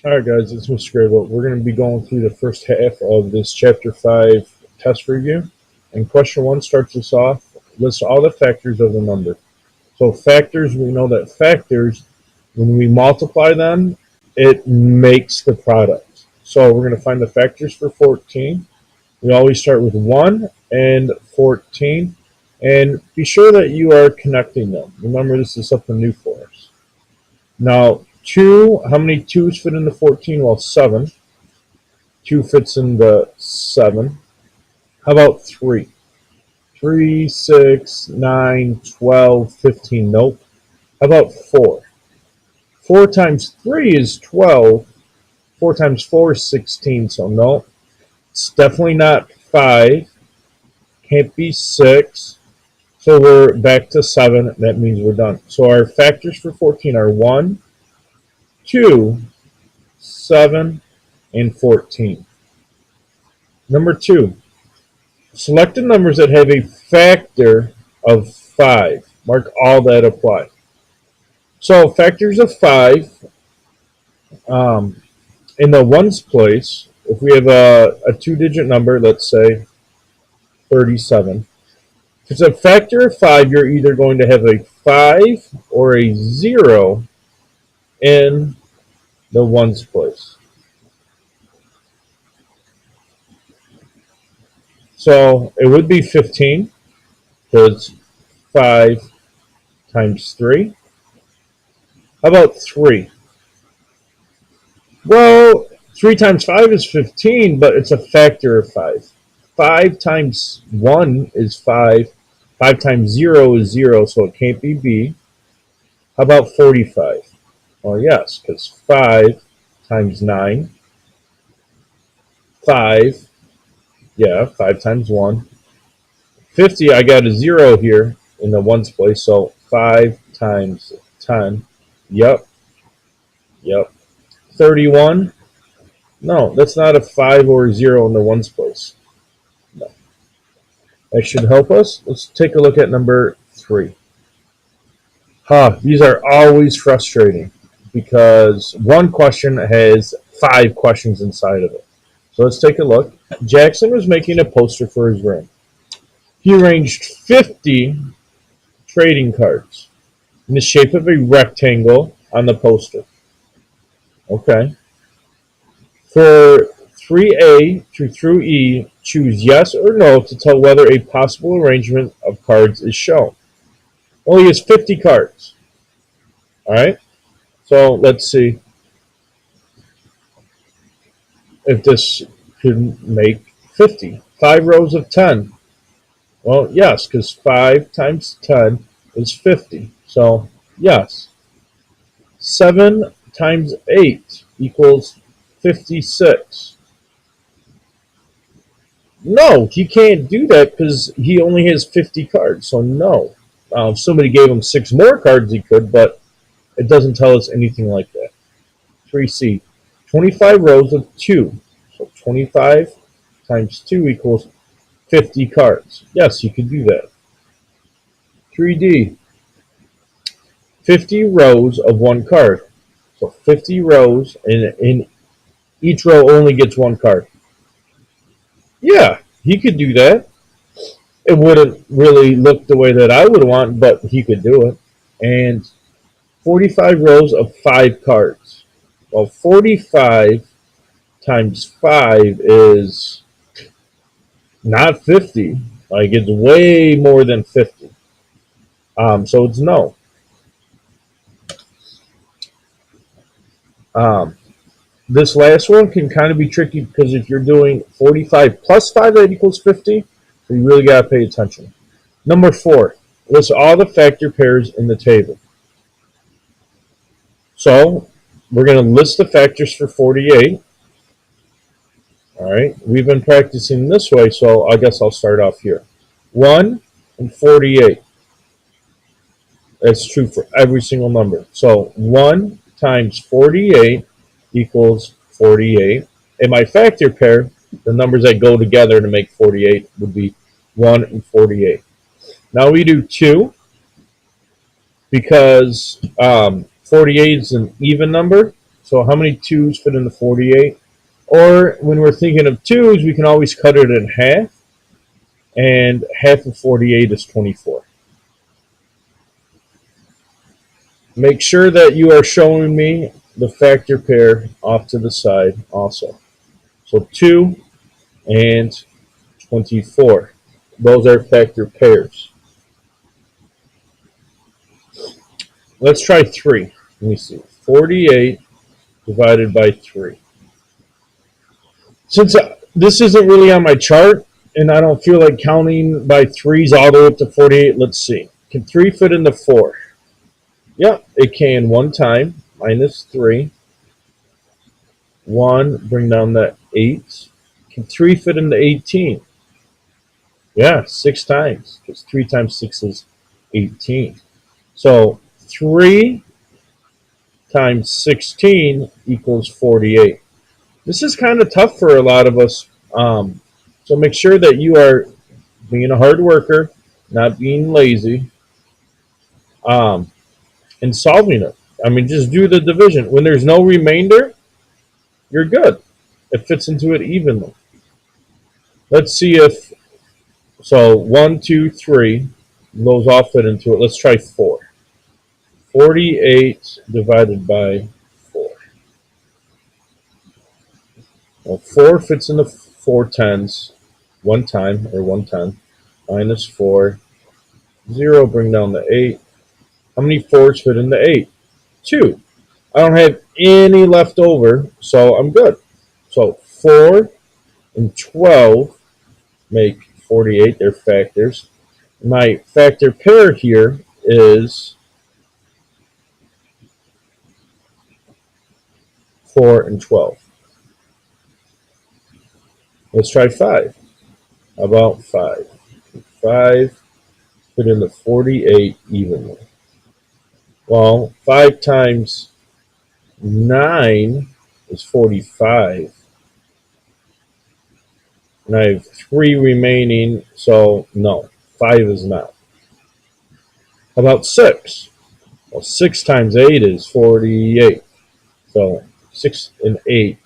All right, guys, it's Mr. Grable. We're going to be going through the first half of this Chapter 5 test review. And question 1 starts us off. List all the factors of the number. So factors, we know that factors, when we multiply them, it makes the product. So we're going to find the factors for 14. We always start with 1 and 14. And be sure that you are connecting them. Remember, this is something new for us. Now, 2, how many 2's fit into 14? Well, 7. 2 fits into 7. How about 3? 3, 6, 9, 12, 15. Nope. How about 4? 4 times 3 is 12. 4 times 4 is 16, so no. It's definitely not 5. Can't be 6. So we're back to 7. That means we're done. So our factors for 14 are 1, 2, 7, and 14. Number 2. Select the numbers that have a factor of 5. Mark all that apply. So factors of 5, in the ones place, if we have a two-digit number, let's say 37, if it's a factor of 5, you're either going to have a 5 or a 0 in the ones place. So it would be 15, because 5 times 3. How about 3? Well, 3 times 5 is 15, but it's a factor of 5. 5 times 1 is 5. 5 times 0 is 0, so it can't be B. How about 45? Well, yes, because 5 times 9. 5, yeah, 5 times 1. 50, I got a 0 here in the ones place, so 5 times 10. Yep, yep. 31, no, that's not a 5 or a 0 in the ones place. No. That should help us. Let's take a look at number 3. These are always frustrating because one question has 5 questions inside of it. So let's take a look. Jackson was making a poster for his room. He arranged 50 trading cards in the shape of a rectangle on the poster. Okay. For 3A through E, choose yes or no to tell whether a possible arrangement of cards is shown. Well, he has 50 cards. All right. So let's see if this could make 50. 5 rows of 10. Well, yes, because 5 times 10 is 50. So, yes. 7 times 8 equals 56. No, he can't do that because he only has 50 cards. So, no. If somebody gave him 6 more cards, he could, but it doesn't tell us anything like that. 3C. 25 rows of 2. So, 25 times 2 equals 50 cards. Yes, you could do that. 3D. 50 rows of 1 card. So 50 rows, and in each row only gets 1 card. Yeah, he could do that. It wouldn't really look the way that I would want, but he could do it. And 45 rows of 5 cards. Well, 45 times 5 is not 50. Like, it's way more than 50. So it's no. Um, this last one can kind of be tricky because if you're doing 45 plus 5, that equals 50. So you really got to pay attention. Number 4, list all the factor pairs in the table. So we're going to list the factors for 48. All right, we've been practicing this way, so I guess I'll start off here. 1 and 48. That's true for every single number. So 1 times 48 equals 48. And my factor pair, the numbers that go together to make 48, would be 1 and 48. Now we do 2 because 48 is an even number. So how many 2's fit into 48? Or when we're thinking of 2's, we can always cut it in half. And half of 48 is 24. Make sure that you are showing me the factor pair off to the side also. So 2 and 24. Those are factor pairs. Let's try 3. Let me see. 48 divided by 3. Since this isn't really on my chart, and I don't feel like counting by 3's all the way up to 48, let's see. Can 3 fit into 4? Yep, it can one time. Minus 3. 1, bring down that 8. Can 3 fit into 18? Yeah, 6 times, because 3 times 6 is 18. So 3 times 16 equals 48. This is kind of tough for a lot of us. So make sure that you are being a hard worker, not being lazy, and solving it. I mean, just do the division. When there's no remainder, you're good. It fits into it evenly. Let's see if, so 1, 2, 3, those all fit into it. Let's try 4. 48 divided by 4. Well, 4 fits into 4 tens one time, or 1 10. Minus 4. 0, bring down the 8. How many 4's fit into 8? 2. I don't have any left over, so I'm good. So 4 and 12 make 48. They're factors. My factor pair here is 4 and 12. Let's try 5. How about 5? 5 fit into 48 evenly. Well, 5 times 9 is 45. And I have 3 remaining, so no, 5 is not. How about 6? Well, 6 times 8 is 48. So 6 and 8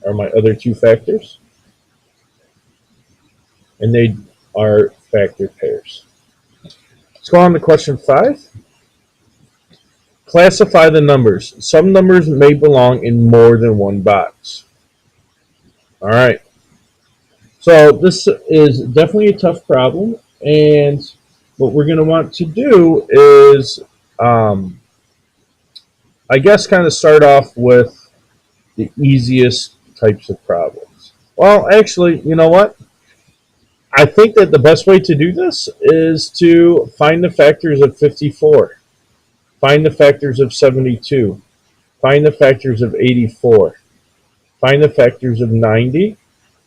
are my other 2 factors. And they are factor pairs. Let's go on to question 5. Classify the numbers. Some numbers may belong in more than one box. All right. So this is definitely a tough problem. And what we're going to want to do is, I guess, kind of start off with the easiest types of problems. Well, actually, you know what? I think that the best way to do this is to find the factors of 54. Find the factors of 72. Find the factors of 84. Find the factors of 90.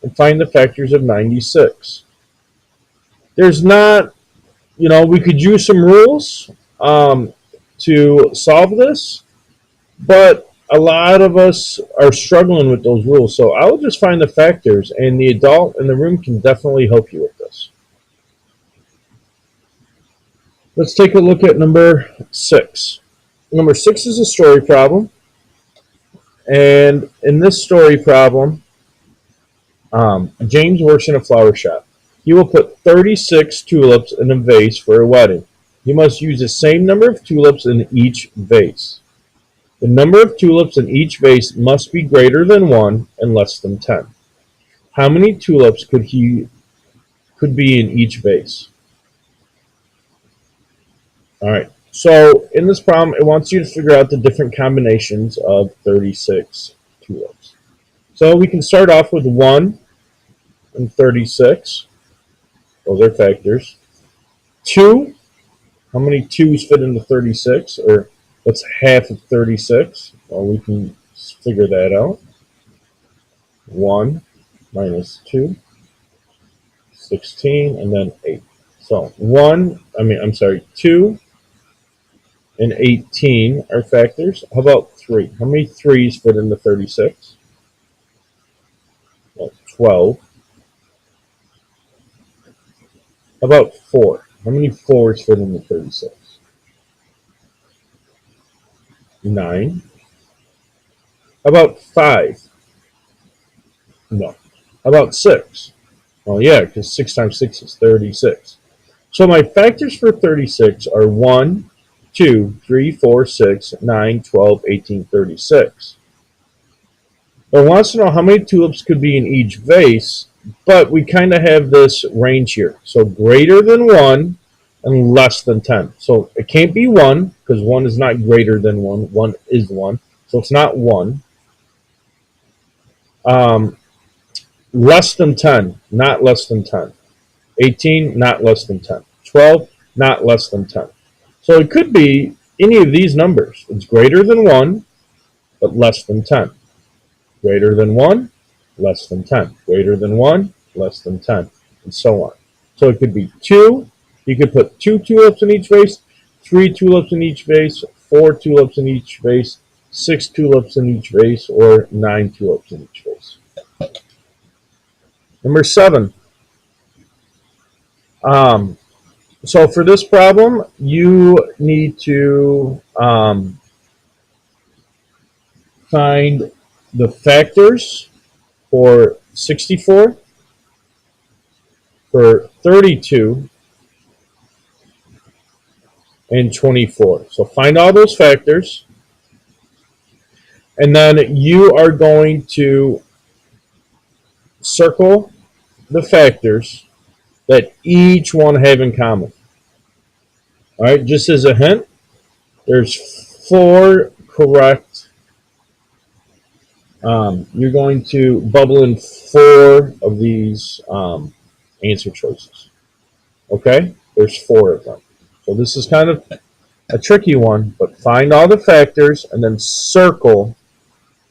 And find the factors of 96. There's not, we could use some rules to solve this, but a lot of us are struggling with those rules. So I will just find the factors, and the adult in the room can definitely help you with this. Let's take a look at number 6. Number 6 is a story problem. And in this story problem, James works in a flower shop. He will put 36 tulips in a vase for a wedding. He must use the same number of tulips in each vase. The number of tulips in each vase must be greater than 1 and less than 10. How many tulips could be in each vase? All right. So in this problem, it wants you to figure out the different combinations of 36 tulips. So we can start off with 1 and 36. Those are factors. 2. How many 2's fit into 36? Or what's half of 36? Well, we can figure that out. 1 minus 2. 16, and then 8. So 2 and 18 are factors. How about 3? How many 3's fit into 36? Well, 12. How about 4? How many 4's fit into 36? 9. About 5? No. About 6? Oh yeah, because 6 times 6 is 36. So my factors for 36 are 1, 2, 3, 4, 6, 9, 12, 18, 36. It wants to know how many tulips could be in each vase, but we kind of have this range here. So greater than 1 and less than 10. So it can't be 1 because 1 is not greater than 1. 1 is 1. So it's not 1. Um, Less than 10, not less than 10. 18, not less than 10. 12, not less than 10. So it could be any of these numbers. It's greater than 1, but less than 10. Greater than 1, less than 10. Greater than 1, less than 10, and so on. So it could be 2. You could put 2 tulips in each vase, 3 tulips in each vase, 4 tulips in each vase, 6 tulips in each vase, or 9 tulips in each vase. Number 7. So for this problem, you need to find the factors for 64, for 32, and 24. So find all those factors, and then you are going to circle the factors that each one have in common. All right, just as a hint, there's 4 correct. You're going to bubble in 4 of these answer choices. Okay, there's 4 of them. So this is kind of a tricky one, but find all the factors and then circle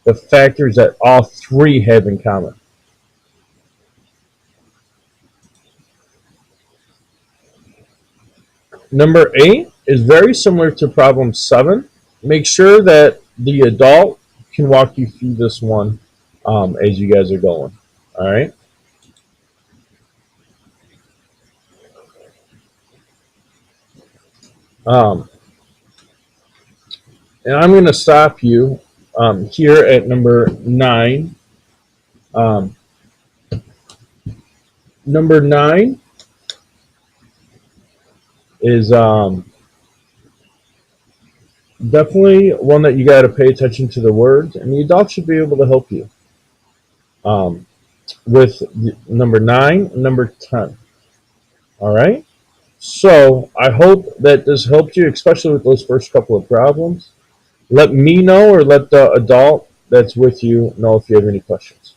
the factors that all 3 have in common. Number 8 is very similar to problem 7. Make sure that the adult can walk you through this one as you guys are going. All right. And I'm going to stop you here at number 9. Number 9 is definitely one that you got to pay attention to the words, and the adult should be able to help you with number 9 and number 10. All right. So I hope that this helped you, especially with those first couple of problems. Let me know or let the adult that's with you know if you have any questions.